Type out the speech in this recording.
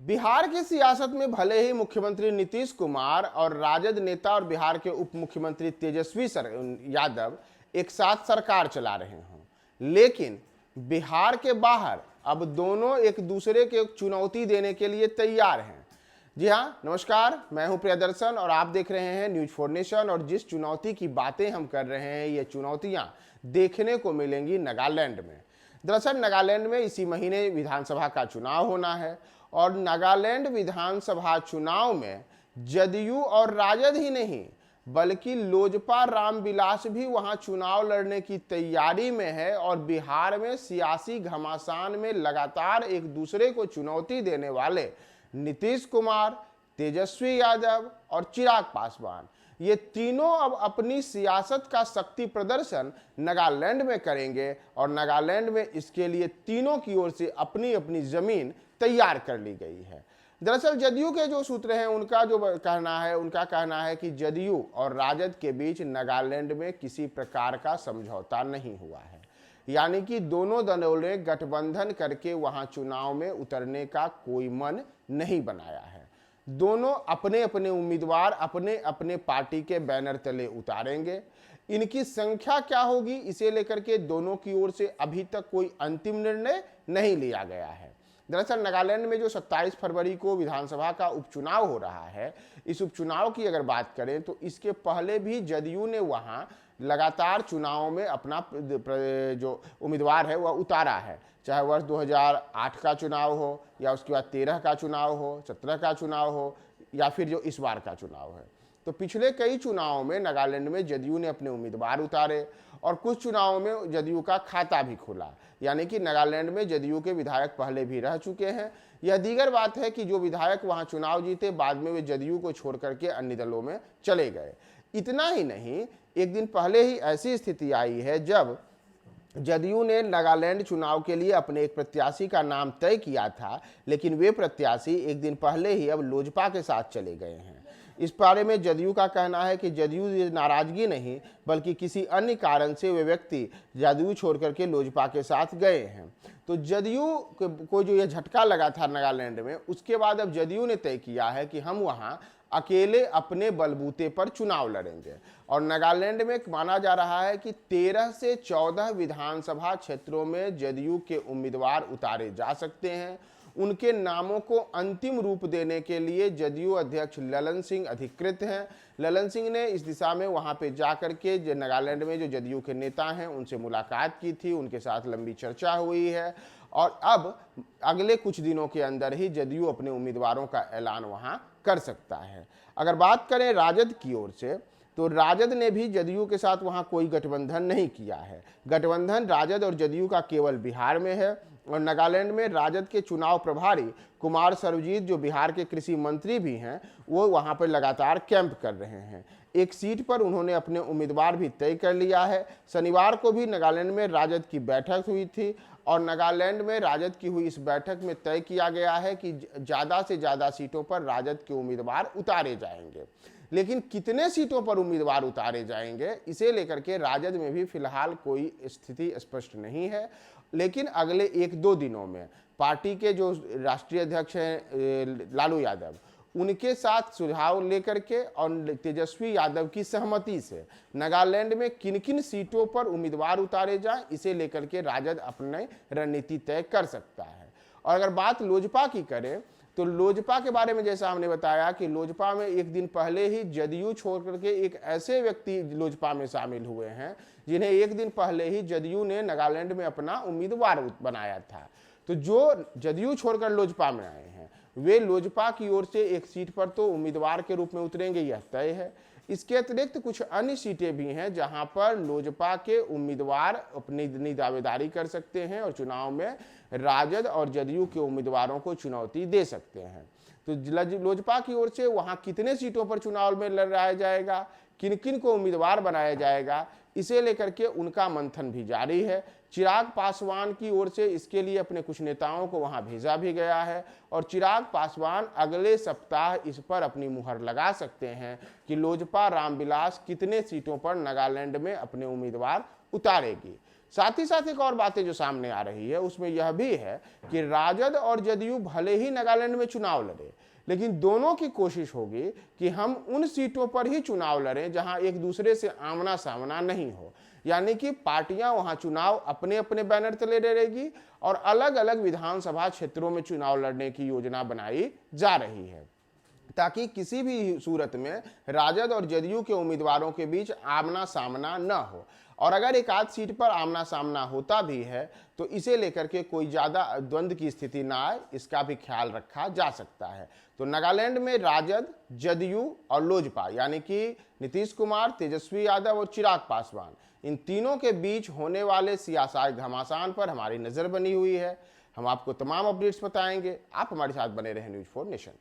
बिहार की सियासत में भले ही मुख्यमंत्री नीतीश कुमार और राजद नेता और बिहार के उप मुख्यमंत्री तेजस्वी यादव एक साथ सरकार चला रहे हों, लेकिन बिहार के बाहर अब दोनों एक दूसरे के चुनौती देने के लिए तैयार हैं। जी हाँ, नमस्कार, मैं हूं प्रियदर्शन और आप देख रहे हैं न्यूज फॉर नेशन। और जिस चुनौती की बातें हम कर रहे हैं, ये चुनौतियां देखने को मिलेंगी नागालैंड में। दरअसल नागालैंड में इसी महीने विधानसभा का चुनाव होना है और नागालैंड विधानसभा चुनाव में जदयू और राजद ही नहीं बल्कि लोजपा रामविलास भी वहां चुनाव लड़ने की तैयारी में है। और बिहार में सियासी घमासान में लगातार एक दूसरे को चुनौती देने वाले नीतीश कुमार, तेजस्वी यादव और चिराग पासवान, ये तीनों अब अपनी सियासत का शक्ति प्रदर्शन नागालैंड में करेंगे। और नागालैंड में इसके लिए तीनों की ओर से अपनी अपनी जमीन तैयार कर ली गई है। दरअसल जदयू के जो सूत्र हैं उनका कहना है कि जदयू और राजद के बीच नागालैंड में किसी प्रकार का समझौता नहीं हुआ है, यानी कि दोनों दलों ने गठबंधन करके वहां चुनाव में उतरने का कोई मन नहीं बनाया है। दोनों अपने अपने उम्मीदवार अपने अपने पार्टी के बैनर तले उतारेंगे। इनकी संख्या क्या होगी, इसे लेकर के दोनों की ओर से अभी तक कोई अंतिम निर्णय नहीं लिया गया है। दरअसल नागालैंड में जो 27 फरवरी को विधानसभा का उपचुनाव हो रहा है, इस उपचुनाव की अगर बात करें तो इसके पहले भी जदयू ने वहां लगातार चुनाव में अपना जो उम्मीदवार है वह उतारा है, चाहे वर्ष 2008 का चुनाव हो या उसके बाद 13 का चुनाव हो, 17 का चुनाव हो या फिर जो इस बार का चुनाव है। तो पिछले कई चुनावों में नागालैंड में जदयू ने अपने उम्मीदवार उतारे और कुछ चुनावों में जदयू का खाता भी खुला, यानी कि नागालैंड में जदयू के विधायक पहले भी रह चुके हैं। यह दीगर बात है कि जो विधायक वहां चुनाव जीते बाद में वे जदयू को छोड़ करके अन्य दलों में चले गए। इतना ही नहीं, एक दिन पहले ही ऐसी स्थिति आई है जब जदयू ने नागालैंड चुनाव के लिए अपने एक प्रत्याशी का नाम तय किया था, लेकिन वे प्रत्याशी एक दिन पहले ही अब लोजपा के साथ चले गए हैं। इस बारे में जदयू का कहना है कि जदयू ये नाराजगी नहीं बल्कि किसी अन्य कारण से वे व्यक्ति जदयू छोड़ करके लोजपा के साथ गए हैं। तो जदयू को जो ये झटका लगा था नागालैंड में, उसके बाद अब जदयू ने तय किया है कि हम वहाँ अकेले अपने बलबूते पर चुनाव लड़ेंगे। और नागालैंड में माना जा रहा है कि 13 से 14 विधानसभा क्षेत्रों में जदयू के उम्मीदवार उतारे जा सकते हैं। उनके नामों को अंतिम रूप देने के लिए जदयू अध्यक्ष ललन सिंह अधिकृत हैं। ललन सिंह ने इस दिशा में वहां पे जाकर के नागालैंड में जो जदयू के नेता हैं उनसे मुलाकात की थी, उनके साथ लंबी चर्चा हुई है और अब अगले कुछ दिनों के अंदर ही जदयू अपने उम्मीदवारों का ऐलान वहां कर सकता है। अगर बात करें राजद की ओर से, तो राजद ने भी जदयू के साथ वहां कोई गठबंधन नहीं किया है। गठबंधन राजद और जदयू का केवल बिहार में है। और नागालैंड में राजद के चुनाव प्रभारी कुमार सर्वजीत, जो बिहार के कृषि मंत्री भी हैं, वो वहां पर लगातार कैंप कर रहे हैं। एक सीट पर उन्होंने अपने उम्मीदवार भी तय कर लिया है। शनिवार को भी नागालैंड में राजद की बैठक हुई थी और नागालैंड में राजद की हुई इस बैठक में तय किया गया है कि ज़्यादा से ज़्यादा सीटों पर राजद के उम्मीदवार उतारे जाएंगे। लेकिन कितने सीटों पर उम्मीदवार उतारे जाएंगे, इसे लेकर के राजद में भी फिलहाल कोई स्थिति स्पष्ट नहीं है। लेकिन अगले 1-2 दिनों में पार्टी के जो राष्ट्रीय अध्यक्ष हैं लालू यादव, उनके साथ सुझाव लेकर के और तेजस्वी यादव की सहमति से नागालैंड में किन किन सीटों पर उम्मीदवार उतारे जाएं, इसे लेकर के राजद अपने रणनीति तय कर सकता है। और अगर बात लोजपा की करें तो लोजपा के बारे में जैसा हमने बताया कि लोजपा में एक दिन पहले ही जदयू छोड़ करके एक ऐसे व्यक्ति लोजपा में शामिल हुए हैं जिन्हें एक दिन पहले ही जदयू ने नागालैंड में अपना उम्मीदवार बनाया था। तो जो जदयू छोड़कर लोजपा में आए हैं वे लोजपा की ओर से एक सीट पर तो उम्मीदवार के रूप में उतरेंगे, यह तय है। इसके अतिरिक्त कुछ अन्य सीटें भी हैं जहां पर लोजपा के उम्मीदवार अपनी दावेदारी कर सकते हैं और चुनाव में राजद और जदयू के उम्मीदवारों को चुनौती दे सकते हैं। तो लोजपा की ओर से वहां कितने सीटों पर चुनाव में लड़ाया जाएगा, किन किन को उम्मीदवार बनाया जाएगा, इसे लेकर के उनका मंथन भी जारी है। चिराग पासवान की ओर से इसके लिए अपने कुछ नेताओं को वहां भेजा भी गया है और चिराग पासवान अगले सप्ताह इस पर अपनी मुहर लगा सकते हैं कि लोजपा रामविलास कितने सीटों पर नागालैंड में अपने उम्मीदवार उतारेगी। साथ ही साथ एक और बातें जो सामने आ रही है उसमें यह भी है कि राजद और जदयू भले ही नागालैंड में चुनाव लड़े, लेकिन दोनों की कोशिश होगी कि हम उन सीटों पर ही चुनाव लड़ें जहां एक दूसरे से आमना सामना नहीं हो। यानी कि पार्टियां वहां चुनाव अपने अपने बैनर तले लड़ेगी और अलग अलग विधानसभा क्षेत्रों में चुनाव लड़ने की योजना बनाई जा रही है, ताकि किसी भी सूरत में राजद और जदयू के उम्मीदवारों के बीच आमना सामना न हो। और अगर एक आध सीट पर आमना सामना होता भी है तो इसे लेकर के कोई ज़्यादा द्वंद्व की स्थिति ना आए, इसका भी ख्याल रखा जा सकता है। तो नागालैंड में राजद, जदयू और लोजपा यानी कि नीतीश कुमार, तेजस्वी यादव और चिराग पासवान, इन तीनों के बीच होने वाले सियासी घमासान पर हमारी नज़र बनी हुई है। हम आपको तमाम अपडेट्स बताएंगे। आप हमारे साथ बने रहें न्यूज़ 4 नेशन।